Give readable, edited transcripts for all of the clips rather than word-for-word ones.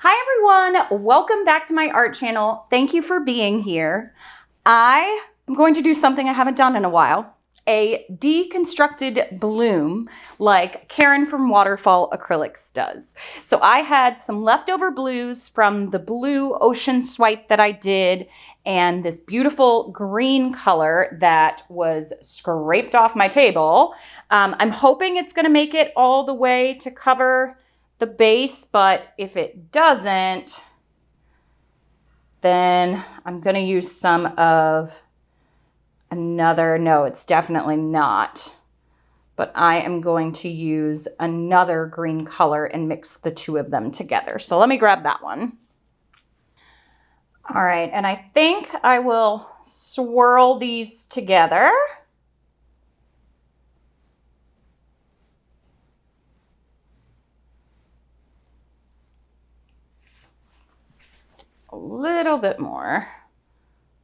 Hi everyone, welcome back to my art channel. Thank you for being here. I am going to do something I haven't done in a while, a deconstructed bloom like Karen from Waterfall Acrylics does. So I had some leftover blues from the blue ocean swipe that I did and this beautiful green color that was scraped off my table. I'm hoping it's gonna make it all the way to cover the base, but if it doesn't, then I'm gonna use some of another, no, it's definitely not, but I am going to use another green color and mix the two of them together. So let me grab that one. All right, and I think I will swirl these together. A little bit more.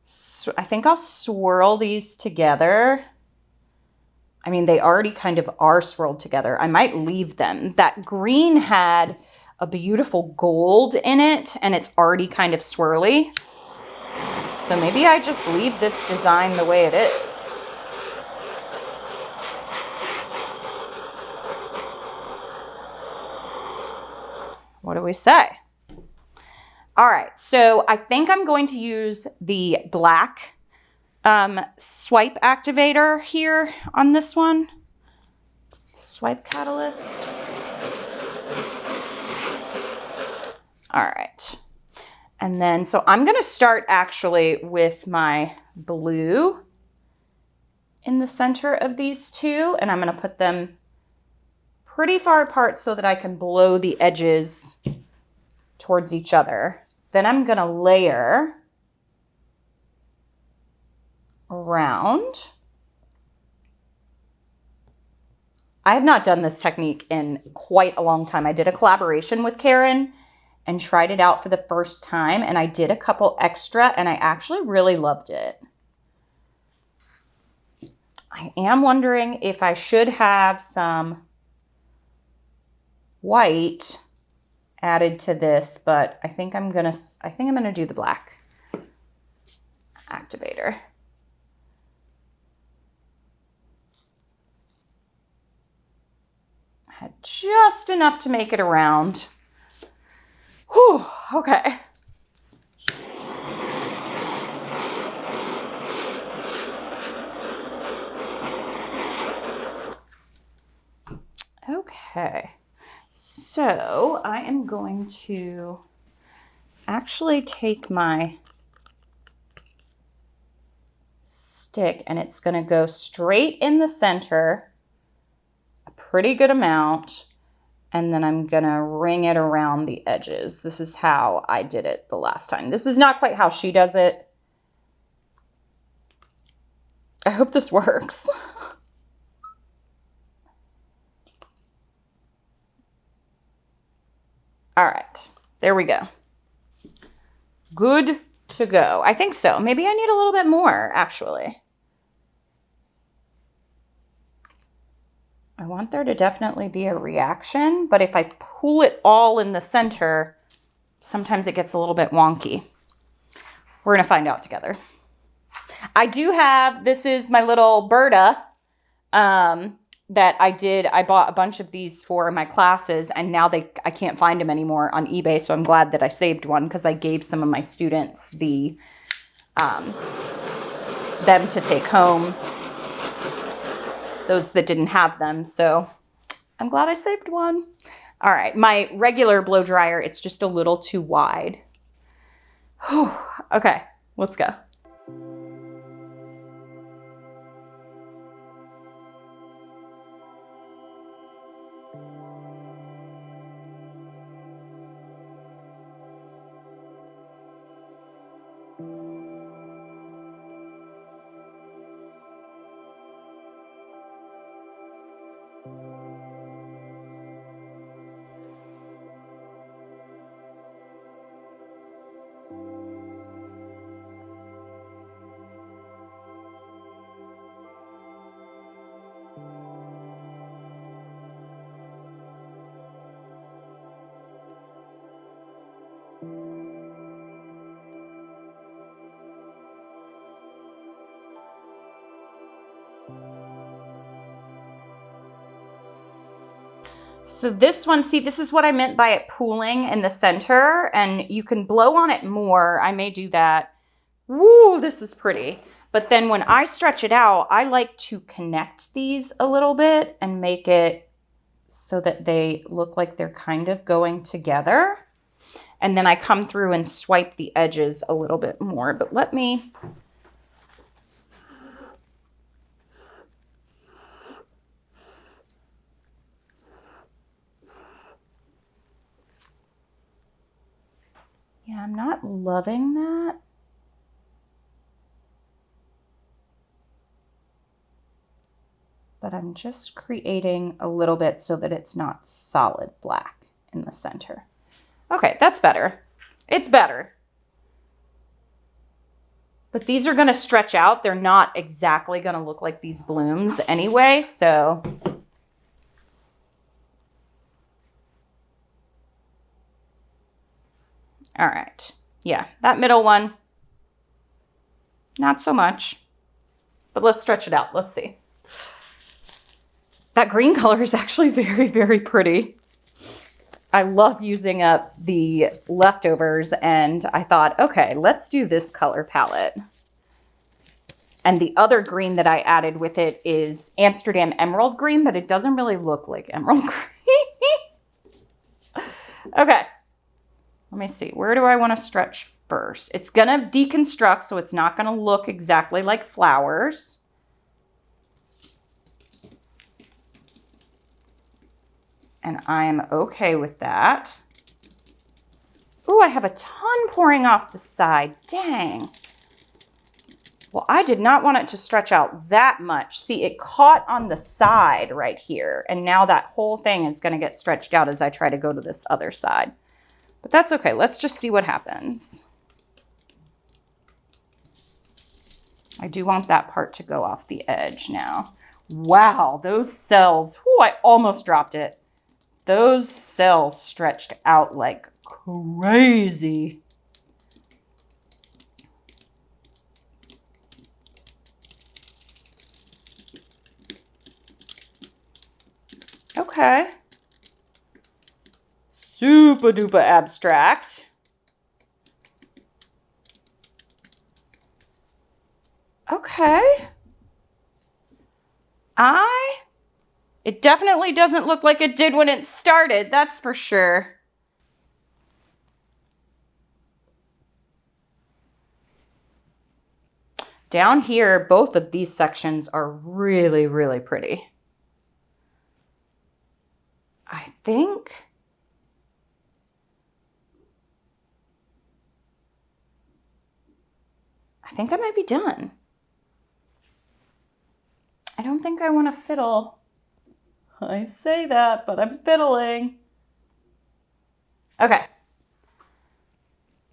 So I think I'll swirl these together. I mean, they already kind of are swirled together. I might leave them. That green had a beautiful gold in it, and it's already kind of swirly. So maybe I just leave this design the way it is. What do we say? All right, so I think I'm going to use the black swipe activator here on this one. Swipe catalyst. All right. And then, so I'm going to start actually with my blue in the center of these two, and I'm going to put them pretty far apart so that I can blow the edges towards each other. Then I'm going to layer around. I have not done this technique in quite a long time. I did a collaboration with Karen and tried it out for the first time, and I did a couple extra, and I actually really loved it. I am wondering if I should have some white added to this, but I think I'm gonna do the black activator. I had just enough to make it around. Whew, okay. Okay, so I am going to actually take my stick and it's going to go straight in the center, a pretty good amount, and then I'm going to ring it around the edges. This is how I did it the last time. This is not quite how she does it. I hope this works. All right, there we go. Good to go. I think so. Maybe I need a little bit more, actually. I want there to definitely be a reaction, but if I pull it all in the center, sometimes it gets a little bit wonky. We're gonna find out together. I do have, this is my little Berta that I bought a bunch of these for my classes, and now I can't find them anymore on eBay, so I'm glad that I saved one because I gave some of my students them to take home, those that didn't have them, so I'm glad I saved one. All right, my regular blow dryer, it's just a little too wide. Whew. Okay, let's go. So this one, see, this is what I meant by it pooling in the center, and you can blow on it more. I may do that. Woo, this is pretty. But then when I stretch it out, I like to connect these a little bit and make it so that they look like they're kind of going together. And then I come through and swipe the edges a little bit more. But let me... Yeah, I'm not loving that. But I'm just creating a little bit so that it's not solid black in the center. Okay, that's better. It's better. But these are gonna stretch out. They're not exactly gonna look like these blooms anyway, so. All right, yeah, that middle one, not so much, but let's stretch it out. Let's see. That green color is actually very, very pretty. I love using up the leftovers, and I thought, okay, let's do this color palette. And the other green that I added with it is Amsterdam Emerald Green, but it doesn't really look like emerald green. Okay, let me see. Where do I want to stretch first? It's going to deconstruct, so it's not going to look exactly like flowers. And I am okay with that. Ooh, I have a ton pouring off the side. Dang. Well, I did not want it to stretch out that much. See, it caught on the side right here. And now that whole thing is going to get stretched out as I try to go to this other side. But that's okay. Let's just see what happens. I do want that part to go off the edge now. Wow, those cells. Ooh, I almost dropped it. Those cells stretched out like crazy. Okay. Super duper abstract. Okay. It definitely doesn't look like it did when it started, that's for sure. Down here, both of these sections are really, really pretty. I think I might be done. I don't think I want to fiddle. I say that, but I'm fiddling. Okay.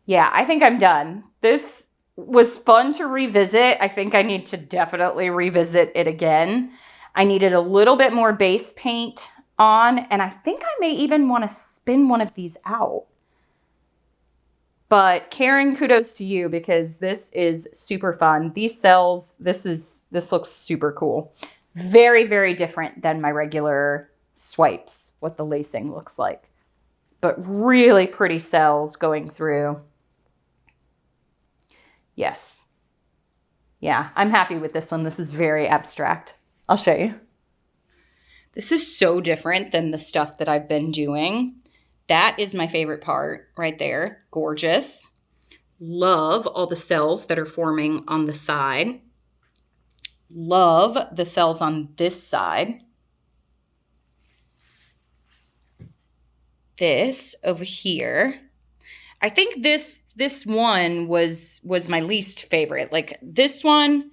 Yeah, I think I'm done. This was fun to revisit. I think I need to definitely revisit it again. I needed a little bit more base paint on, and I think I may even want to spin one of these out. But Karen, kudos to you because this is super fun. These cells, this looks super cool. Very, very different than my regular swipes, what the lacing looks like. But really pretty cells going through. Yes. Yeah, I'm happy with this one. This is very abstract. I'll show you. This is so different than the stuff that I've been doing. That is my favorite part right there. Gorgeous. Love all the cells that are forming on the side. Love the cells on this side. This over here. I think this one was my least favorite. Like this one,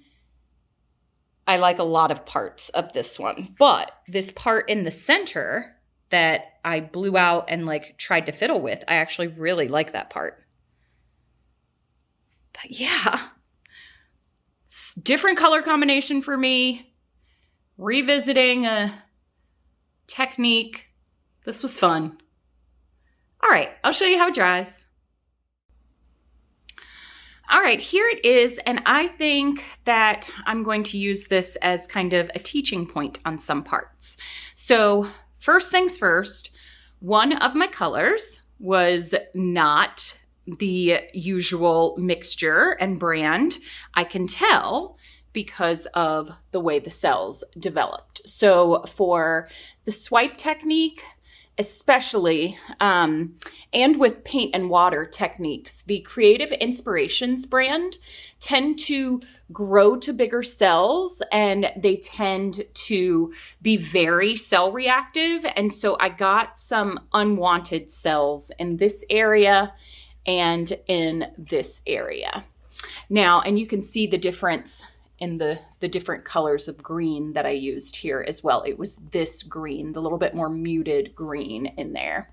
I like a lot of parts of this one. But this part in the center that I blew out and like tried to fiddle with, I actually really like that part. But yeah, it's different color combination for me. Revisiting a technique. This was fun. All right, I'll show you how it dries. All right, here it is, and I think that I'm going to use this as kind of a teaching point on some parts. So first things first, one of my colors was not the usual mixture and brand. I can tell because of the way the cells developed. So for the swipe technique, especially, and with paint and water techniques, the Creative Inspirations brand tend to grow to bigger cells, and they tend to be very cell reactive. And so I got some unwanted cells in this area and in this area. Now, and you can see the difference in the different colors of green that I used here as well. It was this green, the little bit more muted green in there.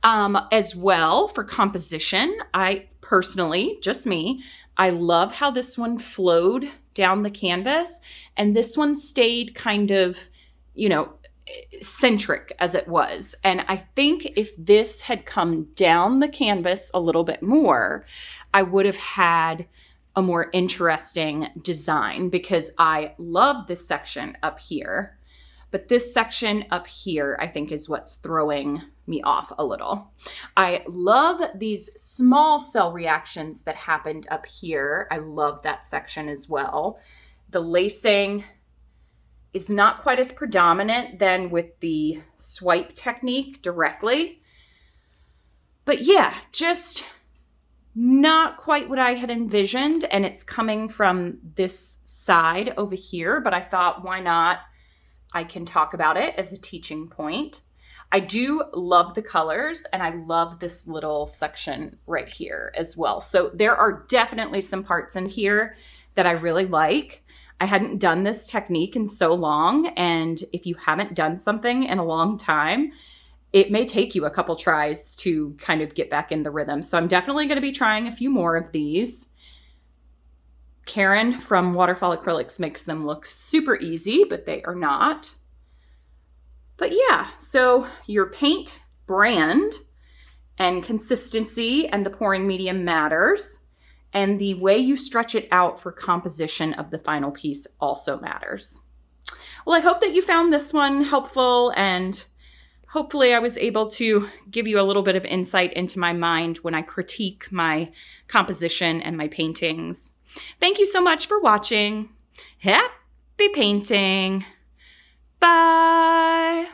As well, for composition, I personally, just me, I love how this one flowed down the canvas, and this one stayed kind of, you know, centric as it was. And I think if this had come down the canvas a little bit more, I would have had a more interesting design, because I love this section up here, but this section up here I think is what's throwing me off a little. I love these small cell reactions that happened up here. I love that section as well. The lacing is not quite as predominant than with the swipe technique directly, but yeah, just not quite what I had envisioned, and it's coming from this side over here, but I thought, why not? I can talk about it as a teaching point. I do love the colors, and I love this little section right here as well. So there are definitely some parts in here that I really like. I hadn't done this technique in so long, and if you haven't done something in a long time, it may take you a couple tries to kind of get back in the rhythm. So I'm definitely going to be trying a few more of these. Karen from Waterfall Acrylics makes them look super easy, but they are not. But yeah, so your paint brand and consistency and the pouring medium matters. And the way you stretch it out for composition of the final piece also matters. Well, I hope that you found this one helpful, and hopefully I was able to give you a little bit of insight into my mind when I critique my composition and my paintings. Thank you so much for watching. Happy painting. Bye.